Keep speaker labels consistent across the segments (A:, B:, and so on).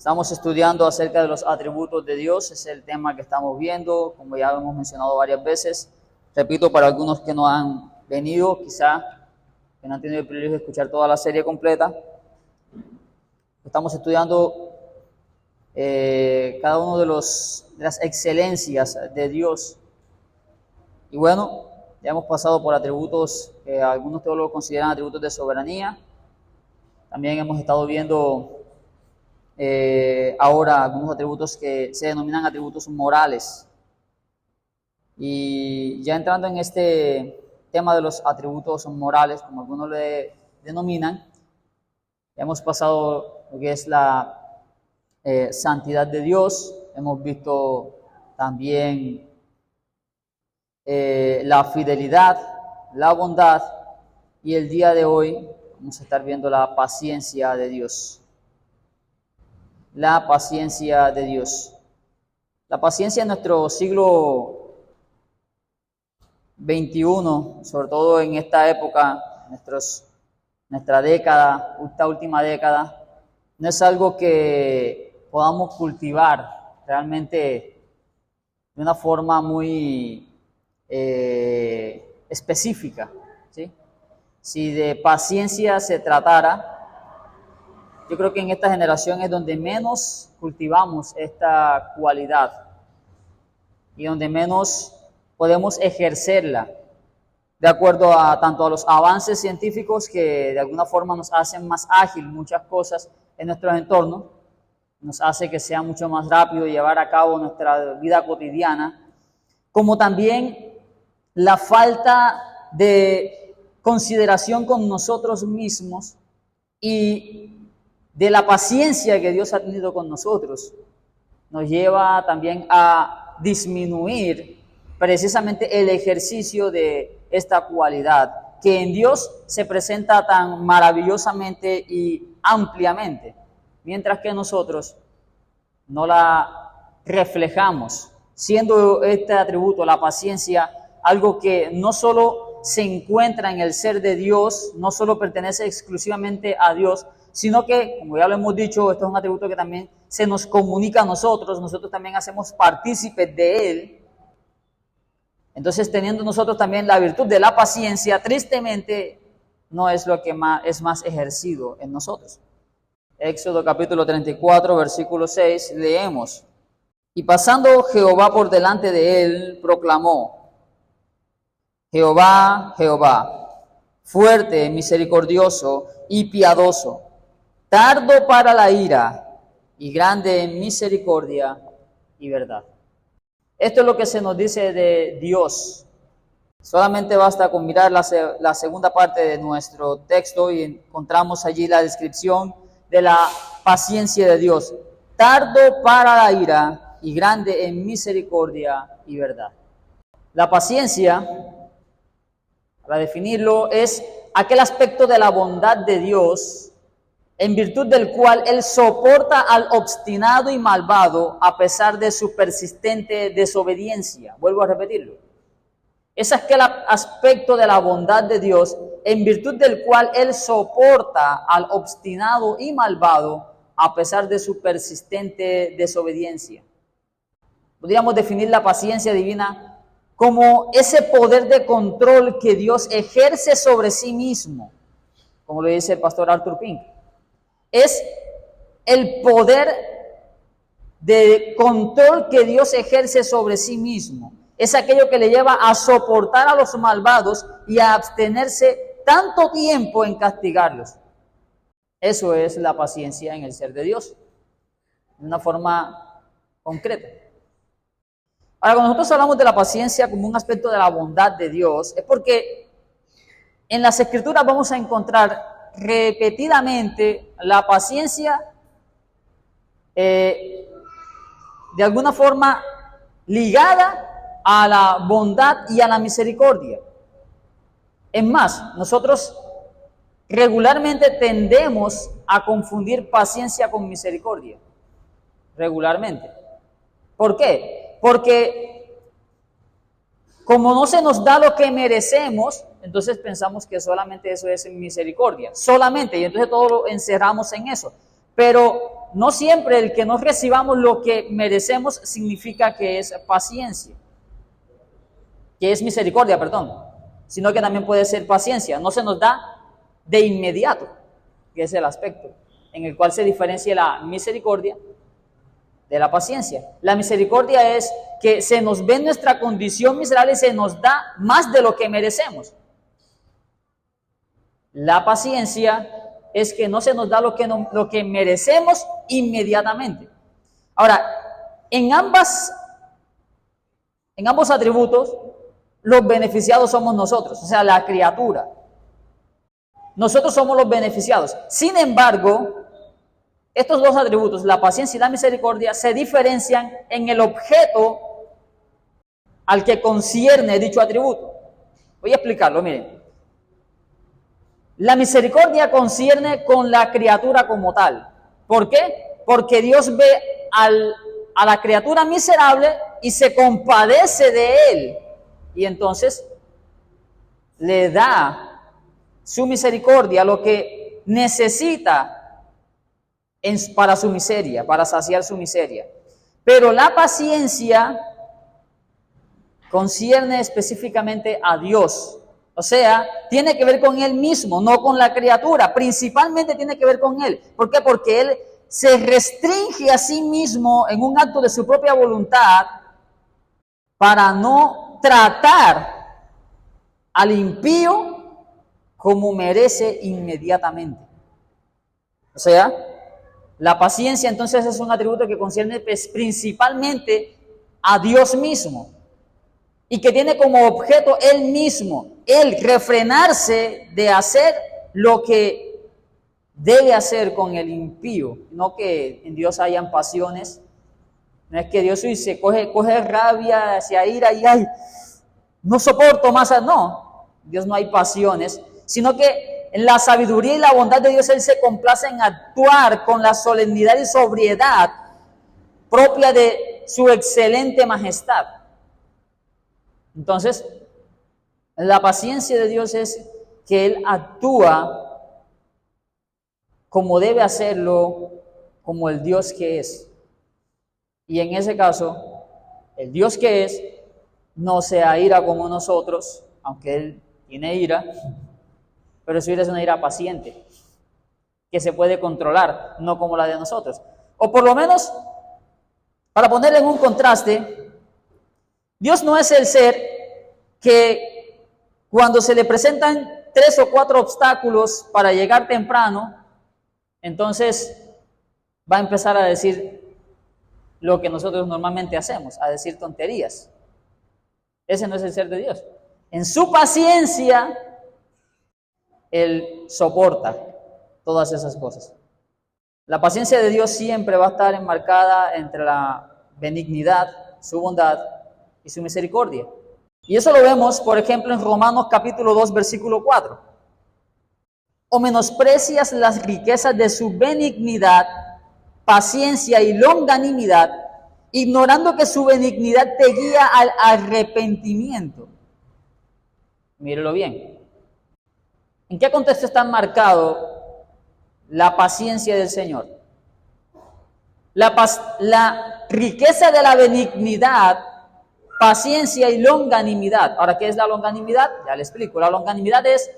A: Estamos estudiando acerca de los atributos de Dios, es el tema que estamos viendo, como ya hemos mencionado varias veces. Repito, para algunos que no han venido, quizá que no han tenido el privilegio de escuchar toda la serie completa, estamos estudiando cada uno de las excelencias de Dios. Y bueno, ya hemos pasado por atributos que algunos teólogos consideran atributos de soberanía. También hemos estado viendo ahora algunos atributos que se denominan atributos morales. Y ya entrando en este tema de los atributos morales, como algunos le denominan, ya hemos pasado lo que es la santidad de Dios, hemos visto también la fidelidad, la bondad, y el día de hoy vamos a estar viendo la paciencia de Dios. La paciencia de Dios. La paciencia en nuestro siglo XXI, sobre todo en esta época, nuestra década, esta última década, no es algo que podamos cultivar realmente de una forma muy específica, ¿sí? Si de paciencia se tratara, yo creo que en esta generación es donde menos cultivamos esta cualidad y donde menos podemos ejercerla, de acuerdo a tanto a los avances científicos que de alguna forma nos hacen más ágil muchas cosas en nuestros entornos, nos hace que sea mucho más rápido llevar a cabo nuestra vida cotidiana, como también la falta de consideración con nosotros mismos y de la paciencia que Dios ha tenido con nosotros, nos lleva también a disminuir precisamente el ejercicio de esta cualidad que en Dios se presenta tan maravillosamente y ampliamente, mientras que nosotros no la reflejamos, siendo este atributo, la paciencia, algo que no solo se encuentra en el ser de Dios, no solo pertenece exclusivamente a Dios, sino que, como ya lo hemos dicho, esto es un atributo que también se nos comunica a nosotros también hacemos partícipes de él. Entonces, teniendo nosotros también la virtud de la paciencia, tristemente no es lo que es más ejercido en nosotros. Éxodo capítulo 34, versículo 6, leemos: Y pasando Jehová por delante de él, proclamó: Jehová, Jehová, fuerte, misericordioso y piadoso, tardo para la ira y grande en misericordia y verdad. Esto es lo que se nos dice de Dios. Solamente basta con mirar la segunda parte de nuestro texto y encontramos allí la descripción de la paciencia de Dios. Tardo para la ira y grande en misericordia y verdad. La paciencia, para definirlo, es aquel aspecto de la bondad de Dios en virtud del cual Él soporta al obstinado y malvado a pesar de su persistente desobediencia. Vuelvo a repetirlo. Es aquel aspecto de la bondad de Dios en virtud del cual Él soporta al obstinado y malvado a pesar de su persistente desobediencia. Podríamos definir la paciencia divina como ese poder de control que Dios ejerce sobre sí mismo, como lo dice el pastor Arthur Pink. Es el poder de control que Dios ejerce sobre sí mismo. Es aquello que le lleva a soportar a los malvados y a abstenerse tanto tiempo en castigarlos. Eso es la paciencia en el ser de Dios, de una forma concreta. Ahora, cuando nosotros hablamos de la paciencia como un aspecto de la bondad de Dios, es porque en las Escrituras vamos a encontrar repetidamente la paciencia de alguna forma ligada a la bondad y a la misericordia. Es más, nosotros regularmente tendemos a confundir paciencia con misericordia. Regularmente. ¿Por qué? Porque como no se nos da lo que merecemos, entonces pensamos que solamente eso es misericordia, solamente, y entonces todo lo encerramos en eso. Pero no siempre el que no recibamos lo que merecemos significa que es paciencia, que es misericordia, perdón, sino que también puede ser paciencia. No se nos da de inmediato, que es el aspecto en el cual se diferencia la misericordia de la paciencia. La misericordia es que se nos ve nuestra condición miserable y se nos da más de lo que merecemos. La paciencia es que no se nos da lo que merecemos inmediatamente. Ahora, en ambos atributos, los beneficiados somos nosotros, o sea, la criatura. Nosotros somos los beneficiados. Sin embargo, estos dos atributos, la paciencia y la misericordia, se diferencian en el objeto al que concierne dicho atributo. Voy a explicarlo, miren. La misericordia concierne con la criatura como tal. ¿Por qué? Porque Dios ve a la criatura miserable y se compadece de él. Y entonces le da su misericordia, lo que necesita para su miseria, para saciar su miseria. Pero la paciencia concierne específicamente a Dios. O sea, tiene que ver con Él mismo, no con la criatura. Principalmente tiene que ver con Él. ¿Por qué? Porque Él se restringe a sí mismo en un acto de su propia voluntad para no tratar al impío como merece inmediatamente. O sea, la paciencia entonces es un atributo que concierne principalmente a Dios mismo y que tiene como objeto Él mismo, el refrenarse de hacer lo que debe hacer con el impío. No que en Dios hayan pasiones, no es que Dios se coge rabia, se ira y ay, no soporto más, no, Dios no hay pasiones, sino que en la sabiduría y la bondad de Dios Él se complace en actuar con la solemnidad y sobriedad propia de su excelente majestad. Entonces, la paciencia de Dios es que Él actúa como debe hacerlo, como el Dios que es. Y en ese caso, el Dios que es no se aira como nosotros, aunque Él tiene ira, pero su ira es una ira paciente, que se puede controlar, no como la de nosotros. O por lo menos, para ponerle en un contraste, Dios no es el ser que cuando se le presentan 3 o 4 obstáculos para llegar temprano, entonces va a empezar a decir lo que nosotros normalmente hacemos, a decir tonterías. Ese no es el ser de Dios. En su paciencia, Él soporta todas esas cosas. La paciencia de Dios siempre va a estar enmarcada entre la benignidad, su bondad y su misericordia. Y eso lo vemos, por ejemplo, en Romanos capítulo 2, versículo 4. ¿O menosprecias las riquezas de su benignidad, paciencia y longanimidad, ignorando que su benignidad te guía al arrepentimiento? Mírelo bien. ¿En qué contexto está marcado la paciencia del Señor? La riqueza de la benignidad, paciencia y longanimidad. Ahora, ¿qué es la longanimidad? Ya le explico. La longanimidad es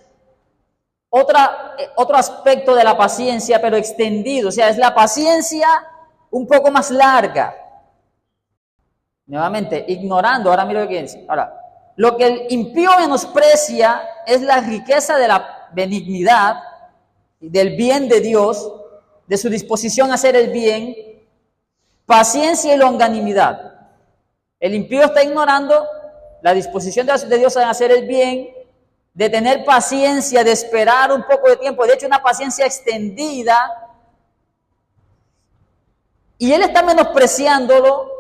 A: otro aspecto de la paciencia, pero extendido. O sea, es la paciencia un poco más larga. Nuevamente, ignorando. Ahora mira lo que dice. Ahora, lo que el impío menosprecia es la riqueza de la benignidad, del bien de Dios, de su disposición a hacer el bien, paciencia y longanimidad. El impío está ignorando la disposición de Dios a hacer el bien, de tener paciencia, de esperar un poco de tiempo, de hecho una paciencia extendida, y él está menospreciándolo.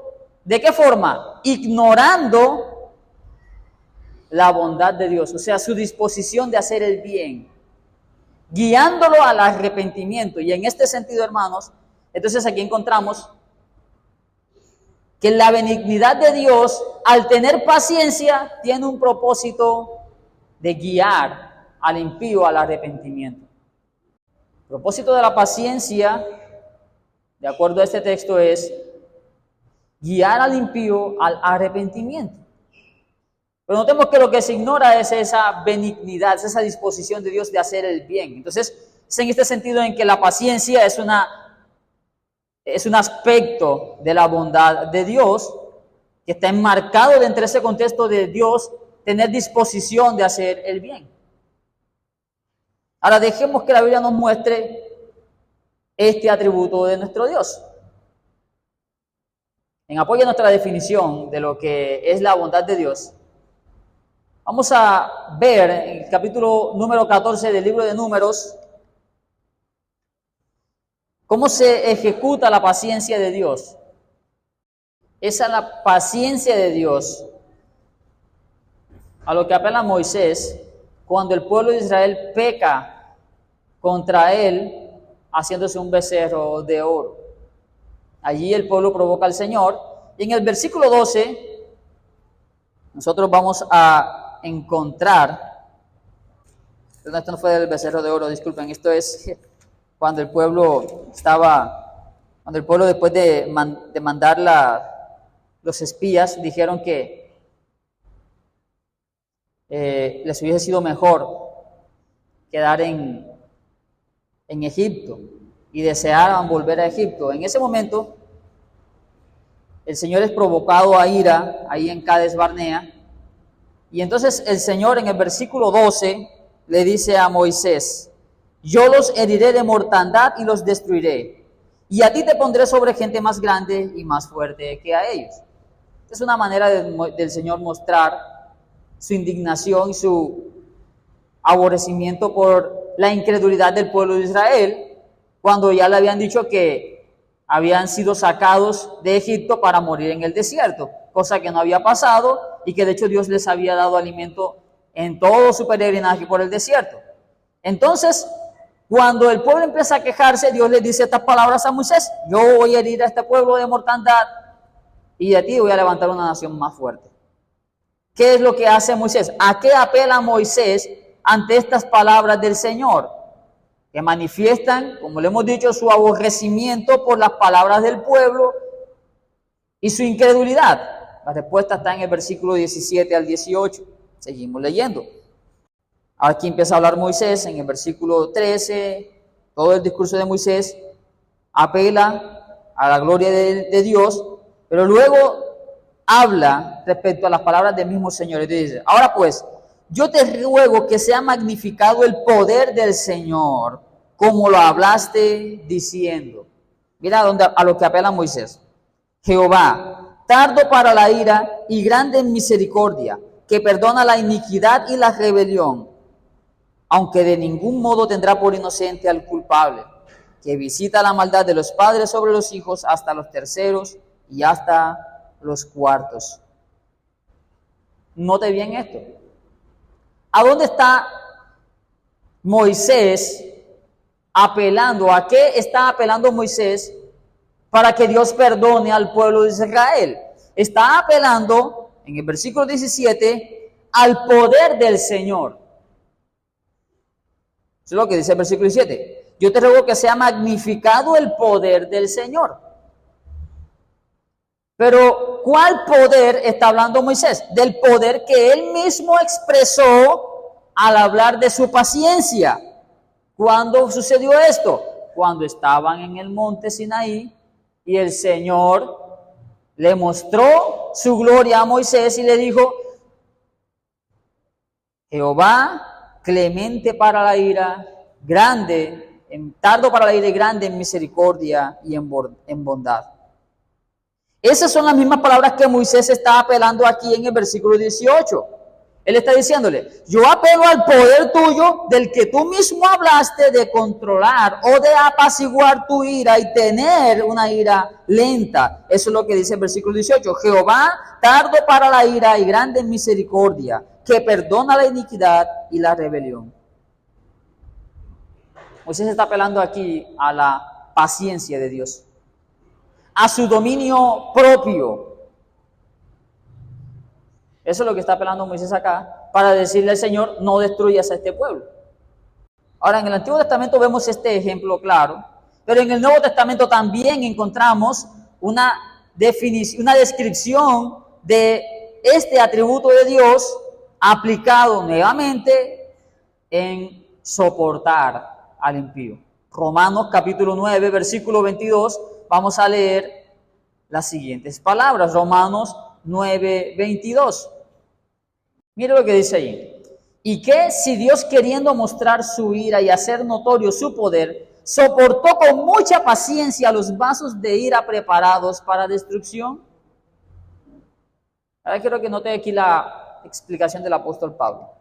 A: ¿De qué forma? Ignorando la bondad de Dios, o sea, su disposición de hacer el bien, guiándolo al arrepentimiento. Y en este sentido, hermanos, entonces aquí encontramos que la benignidad de Dios, al tener paciencia, tiene un propósito de guiar al impío al arrepentimiento. El propósito de la paciencia de acuerdo a este texto, es guiar al impío al arrepentimiento. Pero notemos que lo que se ignora es esa benignidad, es esa disposición de Dios de hacer el bien. Entonces, es en este sentido en que la paciencia es un aspecto de la bondad de Dios que está enmarcado dentro de ese contexto de Dios tener disposición de hacer el bien. Ahora dejemos que la Biblia nos muestre este atributo de nuestro Dios. En apoyo a nuestra definición de lo que es la bondad de Dios, vamos a ver en el capítulo número 14 del libro de Números cómo se ejecuta la paciencia de Dios. Esa es la paciencia de Dios a lo que apela Moisés cuando el pueblo de Israel peca contra él haciéndose un becerro de oro. Allí el pueblo provoca al Señor y en el versículo 12 nosotros vamos a encontrar, esto no fue del becerro de oro, disculpen, esto es cuando el pueblo después de mandar los espías dijeron que les hubiese sido mejor quedar en Egipto y deseaban volver a Egipto. En ese momento el Señor es provocado a ira ahí en Cades Barnea y entonces el Señor en el versículo 12 le dice a Moisés: yo los heriré de mortandad y los destruiré, y a ti te pondré sobre gente más grande y más fuerte que a ellos. Es una manera del Señor mostrar su indignación y su aborrecimiento por la incredulidad del pueblo de Israel, cuando ya le habían dicho que habían sido sacados de Egipto para morir en el desierto, cosa que no había pasado y que de hecho Dios les había dado alimento en todo su peregrinaje por el desierto. Entonces, cuando el pueblo empieza a quejarse, Dios le dice estas palabras a Moisés: yo voy a herir a este pueblo de mortandad y de ti voy a levantar una nación más fuerte. ¿Qué es lo que hace Moisés? ¿A qué apela Moisés ante estas palabras del Señor? Que manifiestan, como le hemos dicho, su aborrecimiento por las palabras del pueblo y su incredulidad. La respuesta está en el versículo 17 al 18. Seguimos leyendo. Aquí empieza a hablar Moisés en el versículo 13, todo el discurso de Moisés apela a la gloria de Dios, pero luego habla respecto a las palabras del mismo Señor y dice: ahora pues, yo te ruego que sea magnificado el poder del Señor, como lo hablaste diciendo. Mira a lo que apela Moisés: Jehová, tardo para la ira y grande en misericordia, que perdona la iniquidad y la rebelión, aunque de ningún modo tendrá por inocente al culpable, que visita la maldad de los padres sobre los hijos hasta los terceros y hasta los cuartos. Note bien esto. ¿A dónde está Moisés apelando? ¿A qué está apelando Moisés para que Dios perdone al pueblo de Israel? Está apelando, en el versículo 17, al poder del Señor. Eso es lo que dice el versículo 17. Yo te ruego que sea magnificado el poder del Señor. Pero, ¿cuál poder está hablando Moisés? Del poder que él mismo expresó al hablar de su paciencia. ¿Cuándo sucedió esto? Cuando estaban en el monte Sinaí y el Señor le mostró su gloria a Moisés y le dijo: Jehová, clemente para la ira, tardo para la ira y grande en misericordia y en bondad. Esas son las mismas palabras que Moisés está apelando aquí en el versículo 18. Él está diciéndole: yo apelo al poder tuyo, del que tú mismo hablaste, de controlar o de apaciguar tu ira y tener una ira lenta. Eso es lo que dice el versículo 18. Jehová, tardo para la ira y grande en misericordia, que perdona la iniquidad y la rebelión. Moisés está apelando aquí a la paciencia de Dios, a su dominio propio. Eso es lo que está apelando Moisés acá, para decirle al Señor: no destruyas a este pueblo. Ahora, en el Antiguo Testamento vemos este ejemplo claro, Pero en el Nuevo Testamento también encontramos una definición, una descripción de este atributo de Dios aplicado nuevamente en soportar al impío. Romanos capítulo 9, versículo 22, vamos a leer las siguientes palabras. Romanos 9, 22. Mire lo que dice ahí. Y que si Dios, queriendo mostrar su ira y hacer notorio su poder, soportó con mucha paciencia los vasos de ira preparados para destrucción. Ahora quiero que note aquí la explicación del apóstol Pablo.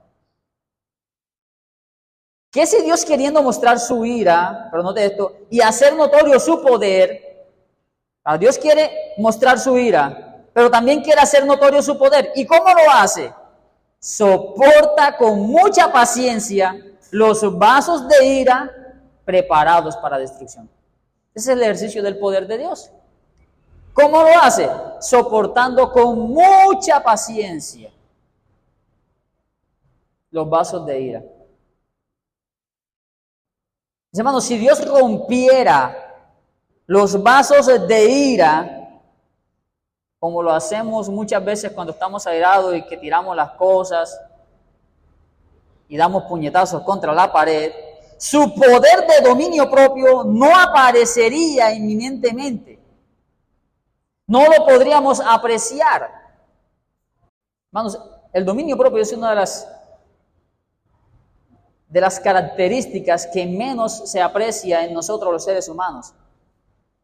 A: Que si Dios, queriendo mostrar su ira, pero note esto, y hacer notorio su poder, Dios quiere mostrar su ira, pero también quiere hacer notorio su poder. ¿Y cómo lo hace? Soporta con mucha paciencia los vasos de ira preparados para destrucción. Ese es el ejercicio del poder de Dios. ¿Cómo lo hace? Soportando con mucha paciencia los vasos de ira. Mis hermanos, si Dios rompiera los vasos de ira, como lo hacemos muchas veces cuando estamos airados y que tiramos las cosas y damos puñetazos contra la pared, su poder de dominio propio no aparecería inminentemente. No lo podríamos apreciar. Hermanos, el dominio propio es una de las características que menos se aprecia en nosotros los seres humanos.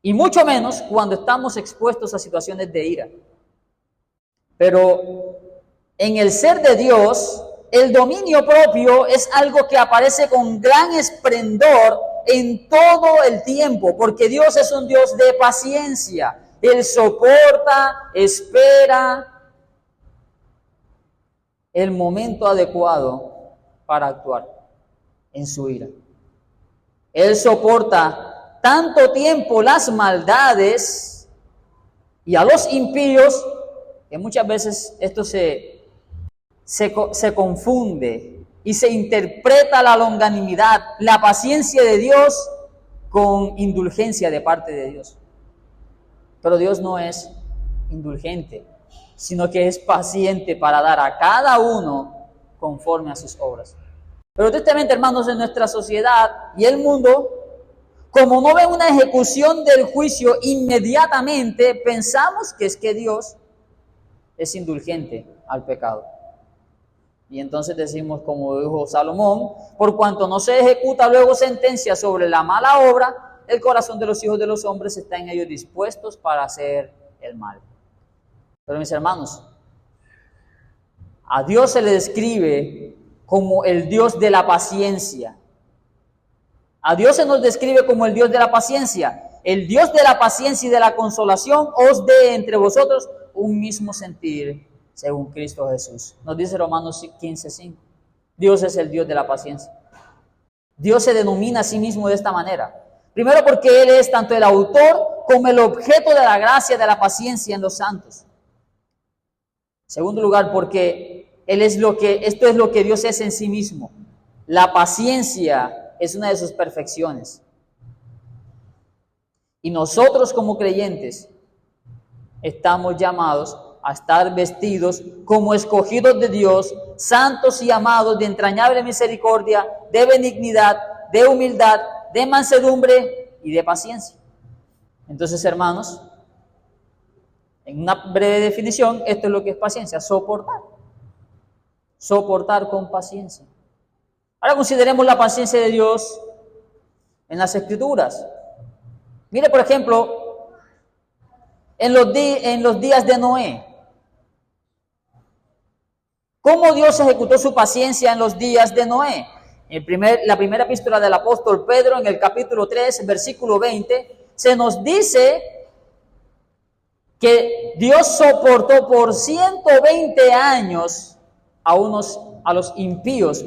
A: Y mucho menos cuando estamos expuestos a situaciones de ira. Pero en el ser de Dios, el dominio propio es algo que aparece con gran esplendor en todo el tiempo, porque Dios es un Dios de paciencia. Él soporta, espera el momento adecuado para actuar en su ira. Él soporta tanto tiempo las maldades y a los impíos, que muchas veces esto se confunde y se interpreta la longanimidad, la paciencia de Dios con indulgencia de parte de Dios. Pero Dios no es indulgente, sino que es paciente para dar a cada uno conforme a sus obras. Pero tristemente, hermanos, en nuestra sociedad y el mundo, como no ven una ejecución del juicio inmediatamente, pensamos que es que Dios es indulgente al pecado. Y entonces decimos, como dijo Salomón, por cuanto no se ejecuta luego sentencia sobre la mala obra, el corazón de los hijos de los hombres está en ellos dispuestos para hacer el mal. Pero mis hermanos, a Dios se le describe como el Dios de la paciencia. A Dios se nos describe como el Dios de la paciencia. El Dios de la paciencia y de la consolación os dé entre vosotros un mismo sentir según Cristo Jesús. Nos dice Romanos 15:5. Dios es el Dios de la paciencia. Dios se denomina a sí mismo de esta manera. Primero porque Él es tanto el autor como el objeto de la gracia de la paciencia en los santos. En segundo lugar, porque esto es lo que Dios es en sí mismo. La paciencia es una de sus perfecciones. Y nosotros como creyentes estamos llamados a estar vestidos como escogidos de Dios, santos y amados, de entrañable misericordia, de benignidad, de humildad, de mansedumbre y de paciencia. Entonces, hermanos, en una breve definición, esto es lo que es paciencia: soportar. Soportar con paciencia. Ahora consideremos la paciencia de Dios en las Escrituras. Mire, por ejemplo, en los días de Noé. ¿Cómo Dios ejecutó su paciencia en los días de Noé? La primera epístola del apóstol Pedro, en el capítulo 3, versículo 20, se nos dice que Dios soportó por 120 años a los impíos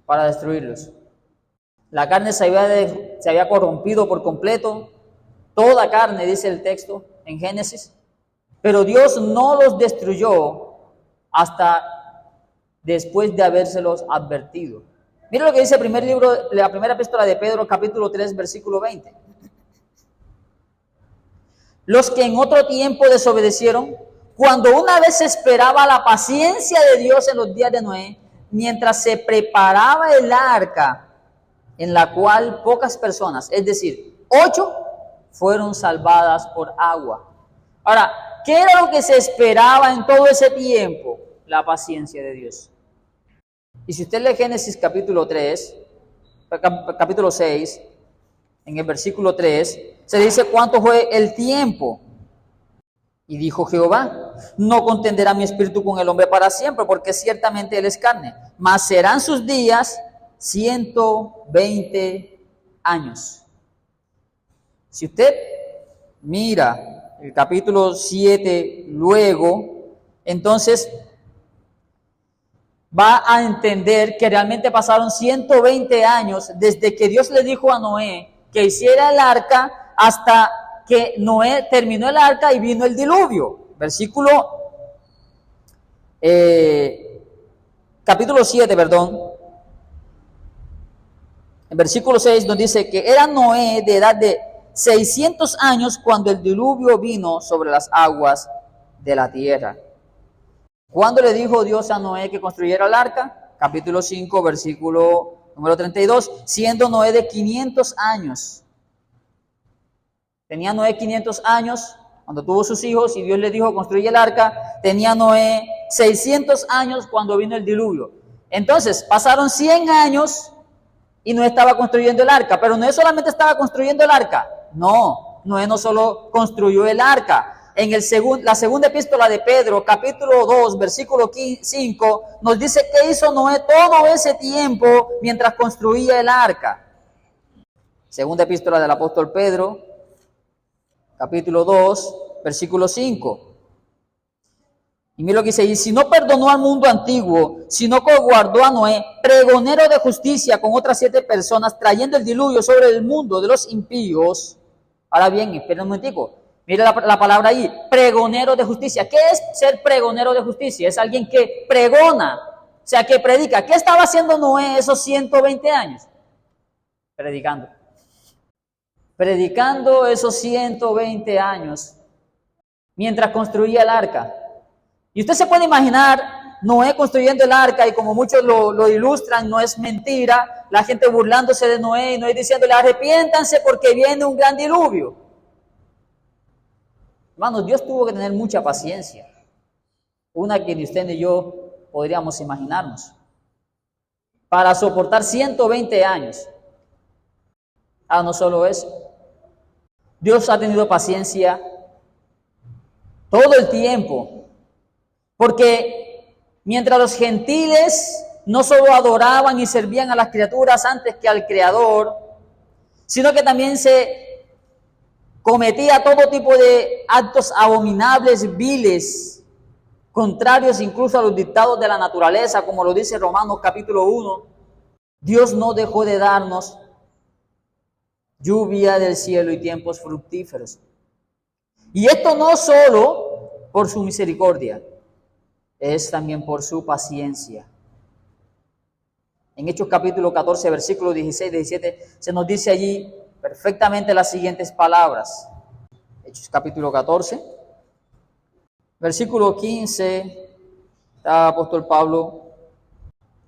A: para destruirlos. La carne se había corrompido por completo, toda carne, dice el texto en Génesis, pero Dios no los destruyó hasta después de habérselos advertido. Mira lo que dice el primer libro, la primera epístola de Pedro, capítulo 3, versículo 20. Los que en otro tiempo desobedecieron, cuando una vez se esperaba la paciencia de Dios en los días de Noé, mientras se preparaba el arca, en la cual pocas personas, es decir, 8, fueron salvadas por agua. Ahora, ¿qué era lo que se esperaba en todo ese tiempo? La paciencia de Dios. Y si usted lee Génesis capítulo 3, capítulo 6, en el versículo 3, se dice cuánto fue el tiempo. Y dijo Jehová, no contenderá mi espíritu con el hombre para siempre, porque ciertamente él es carne, mas serán sus días 120 años. Si usted mira el capítulo 7 luego, entonces va a entender que realmente pasaron 120 años desde que Dios le dijo a Noé que hiciera el arca hasta que Noé terminó el arca y vino el diluvio. Capítulo 7, perdón. En versículo 6 nos dice que era Noé de edad de 600 años cuando el diluvio vino sobre las aguas de la tierra. ¿Cuándo le dijo Dios a Noé que construyera el arca? Capítulo 5, versículo número 32, siendo Noé de 500 años. Tenía Noé 500 años cuando tuvo sus hijos y Dios le dijo construye el arca. Tenía Noé 600 años cuando vino el diluvio. Entonces pasaron 100 años y Noé estaba construyendo el arca. Pero Noé solamente estaba construyendo el arca. No, Noé no solo construyó el arca. En la segunda epístola de Pedro, capítulo 2, versículo 5, nos dice que hizo Noé todo ese tiempo mientras construía el arca. Segunda epístola del apóstol Pedro, capítulo 2, versículo 5. Y mira lo que dice, y si no perdonó al mundo antiguo, sino que guardó a Noé, pregonero de justicia con otras 7 personas, trayendo el diluvio sobre el mundo de los impíos. Ahora bien, espera un momentico. Mira la palabra ahí, pregonero de justicia. ¿Qué es ser pregonero de justicia? Es alguien que pregona, o sea, que predica. ¿Qué estaba haciendo Noé esos 120 años? Predicando. Predicando esos 120 años mientras construía el arca. Y usted se puede imaginar Noé construyendo el arca y como muchos lo ilustran, no es mentira, la gente burlándose de Noé y Noé diciéndole arrepiéntanse porque viene un gran diluvio. Hermanos, Dios tuvo que tener mucha paciencia, una que ni usted ni yo podríamos imaginarnos, para soportar 120 años. No solo eso, Dios ha tenido paciencia todo el tiempo, porque mientras los gentiles no solo adoraban y servían a las criaturas antes que al Creador, sino que también se cometía todo tipo de actos abominables, viles, contrarios incluso a los dictados de la naturaleza, como lo dice Romanos capítulo 1. Dios no dejó de darnos lluvia del cielo y tiempos fructíferos. Y esto no solo por su misericordia, es también por su paciencia. En Hechos capítulo 14, versículos 16 y 17, se nos dice allí perfectamente las siguientes palabras. Hechos capítulo 14, versículo 15, está el apóstol Pablo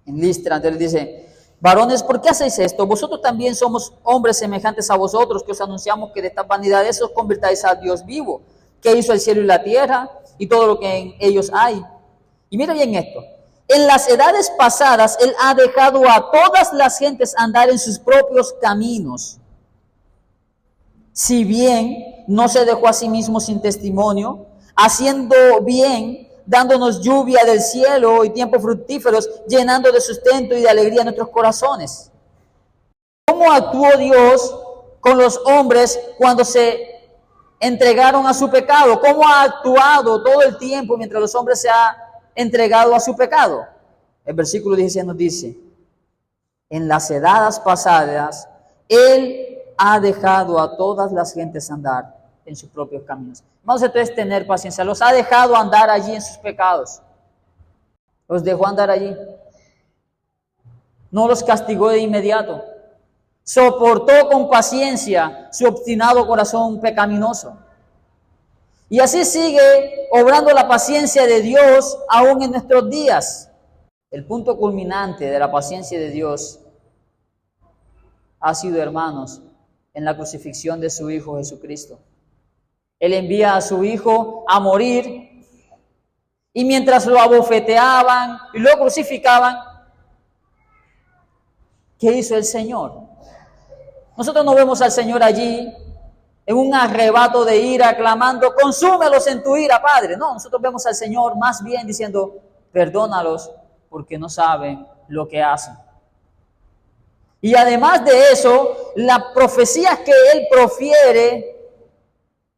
A: en Listra, entonces dice, varones, ¿por qué hacéis esto? Vosotros también somos hombres semejantes a vosotros, que os anunciamos que de estas vanidades os convirtáis a Dios vivo, que hizo el cielo y la tierra y todo lo que en ellos hay. Y mira bien esto, en las edades pasadas Él ha dejado a todas las gentes andar en sus propios caminos. Si bien no se dejó a sí mismo sin testimonio, haciendo bien, dándonos lluvia del cielo y tiempos fructíferos, llenando de sustento y de alegría nuestros corazones. ¿Cómo actuó Dios con los hombres cuando se entregaron a su pecado? ¿Cómo ha actuado todo el tiempo mientras los hombres se han entregado a su pecado? El versículo 16 nos dice, en las edades pasadas, Él ha dejado a todas las gentes andar en sus propios caminos. Vamos entonces a tener paciencia. Los ha dejado andar allí en sus pecados. Los dejó andar allí. no los castigó de inmediato. Soportó con paciencia su obstinado corazón pecaminoso. Y así sigue obrando la paciencia de Dios aún en nuestros días. El punto culminante de la paciencia de Dios ha sido, hermanos, en la crucifixión de su Hijo Jesucristo. Él envía a su Hijo a morir, y mientras lo abofeteaban y lo crucificaban, ¿qué hizo el Señor? Nosotros no vemos al Señor allí en un arrebato de ira clamando, consúmelos en tu ira, Padre. No, nosotros vemos al Señor más bien diciendo, perdónalos porque no saben lo que hacen. Y además de eso, las profecías que Él profiere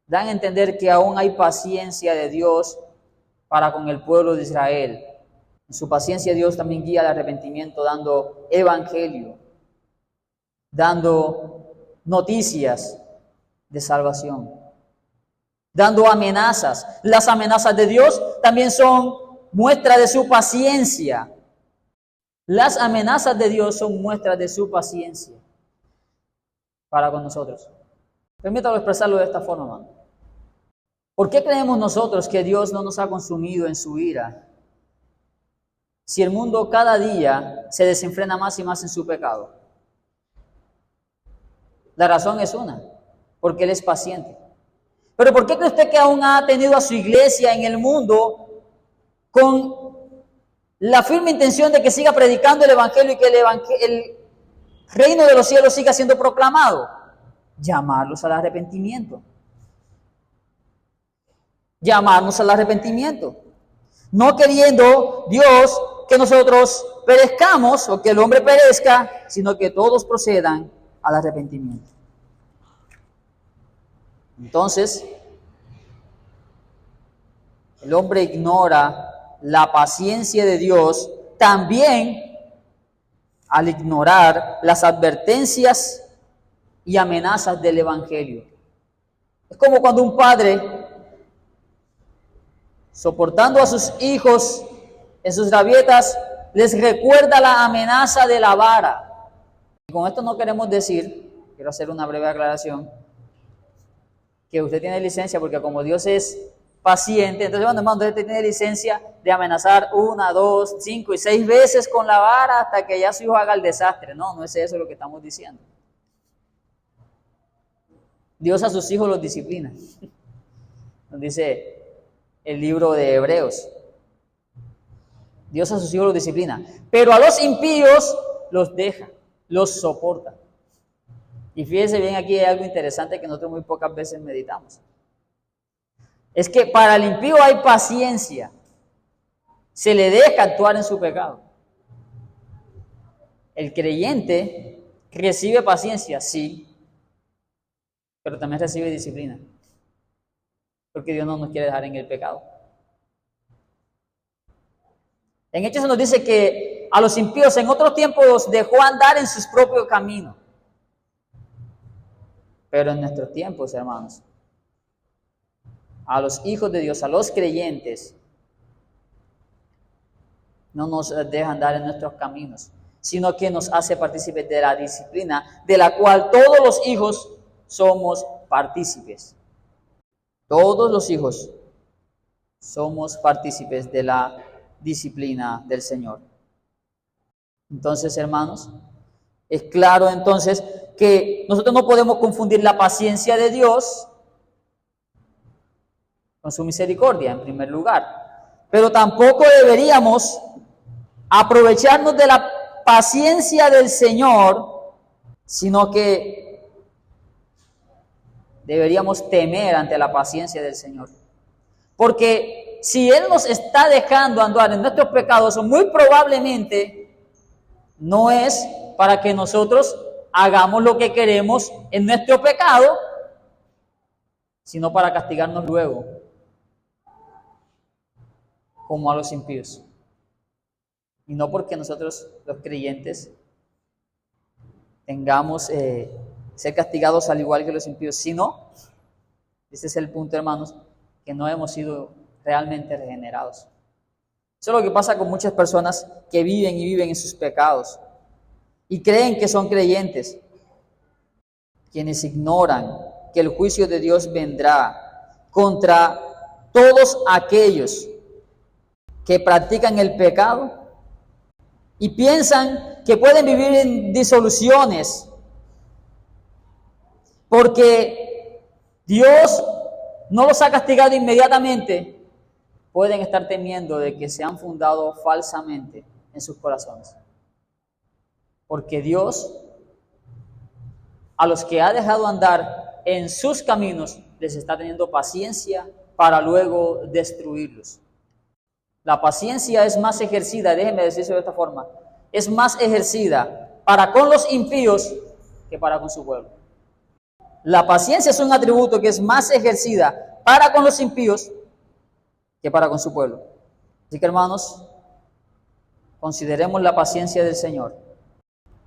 A: dan a entender que aún hay paciencia de Dios para con el pueblo de Israel. En su paciencia Dios también guía al arrepentimiento dando evangelio, dando noticias de salvación, dando amenazas. Las amenazas de Dios también son muestra de su paciencia. Las amenazas de Dios son muestras de su paciencia para con nosotros. Permítame expresarlo de esta forma, hermano. ¿Por qué creemos nosotros que Dios no nos ha consumido en su ira? Si el mundo cada día se desenfrena más y más en su pecado. La razón es una, porque Él es paciente. Pero ¿por qué cree usted que aún ha tenido a su iglesia en el mundo con la firme intención de que siga predicando el Evangelio y que el reino de los cielos siga siendo proclamado? Llamarlos al arrepentimiento. Llamarnos al arrepentimiento. No queriendo Dios que nosotros perezcamos o que el hombre perezca, sino que todos procedan al arrepentimiento. Entonces, el hombre ignora la paciencia de Dios también al ignorar las advertencias y amenazas del Evangelio. Es como cuando un padre, soportando a sus hijos en sus rabietas, les recuerda la amenaza de la vara. Y con esto no queremos decir, quiero hacer una breve aclaración, que usted tiene licencia, porque como Dios es paciente, entonces cuando hermano, usted tiene licencia de amenazar 1, 2, 5 y 6 veces con la vara hasta que ya su hijo haga el desastre. No, no es eso lo que estamos diciendo. Dios a sus hijos los disciplina. Nos dice el libro de Hebreos. Dios a sus hijos los disciplina, pero a los impíos los deja, los soporta. Y fíjense bien, aquí hay algo interesante que nosotros muy pocas veces meditamos. Es que para el impío hay paciencia. Se le deja actuar en su pecado. El creyente recibe paciencia, sí, pero también recibe disciplina. Porque Dios no nos quiere dejar en el pecado. En Hechos se nos dice que a los impíos en otros tiempos los dejó andar en sus propios caminos. Pero en nuestros tiempos, hermanos, a los hijos de Dios, a los creyentes, no nos deja andar en nuestros caminos, sino que nos hace partícipes de la disciplina, de la cual todos los hijos somos partícipes. Todos los hijos somos partícipes de la disciplina del Señor. Entonces, hermanos, es claro entonces que nosotros no podemos confundir la paciencia de Dios con su misericordia, en primer lugar. Pero tampoco deberíamos aprovecharnos de la paciencia del Señor, sino que deberíamos temer ante la paciencia del Señor. Porque si Él nos está dejando andar en nuestros pecados, muy probablemente no es para que nosotros hagamos lo que queremos en nuestro pecado, sino para castigarnos luego, como a los impíos. Y no porque nosotros, los creyentes, tengamos ser castigados al igual que los impíos, sino, ese es el punto, hermanos, que no hemos sido realmente regenerados. Eso es lo que pasa con muchas personas que viven y viven en sus pecados. y creen que son creyentes, quienes ignoran que el juicio de Dios vendrá contra todos aquellos que practican el pecado y piensan que pueden vivir en disoluciones porque Dios no los ha castigado inmediatamente. Pueden estar temiendo de que se han fundado falsamente en sus corazones. Porque Dios, a los que ha dejado andar en sus caminos, les está teniendo paciencia para luego destruirlos. La paciencia es más ejercida, déjenme decirlo de esta forma, es más ejercida para con los impíos que para con su pueblo. La paciencia es un atributo que es más ejercida para con los impíos que para con su pueblo. Así que, hermanos, consideremos la paciencia del Señor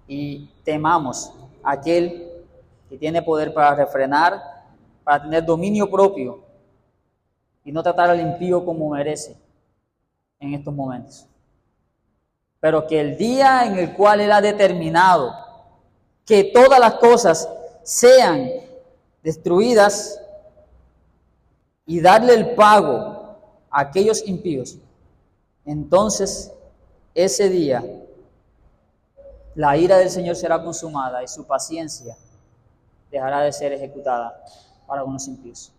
A: y temamos a aquel que tiene poder para refrenar, para tener dominio propio y no tratar al impío como merece en estos momentos. Pero que el día en el cual Él ha determinado que todas las cosas sean destruidas y darle el pago a aquellos impíos, entonces ese día la ira del Señor será consumada y su paciencia dejará de ser ejecutada para unos impíos.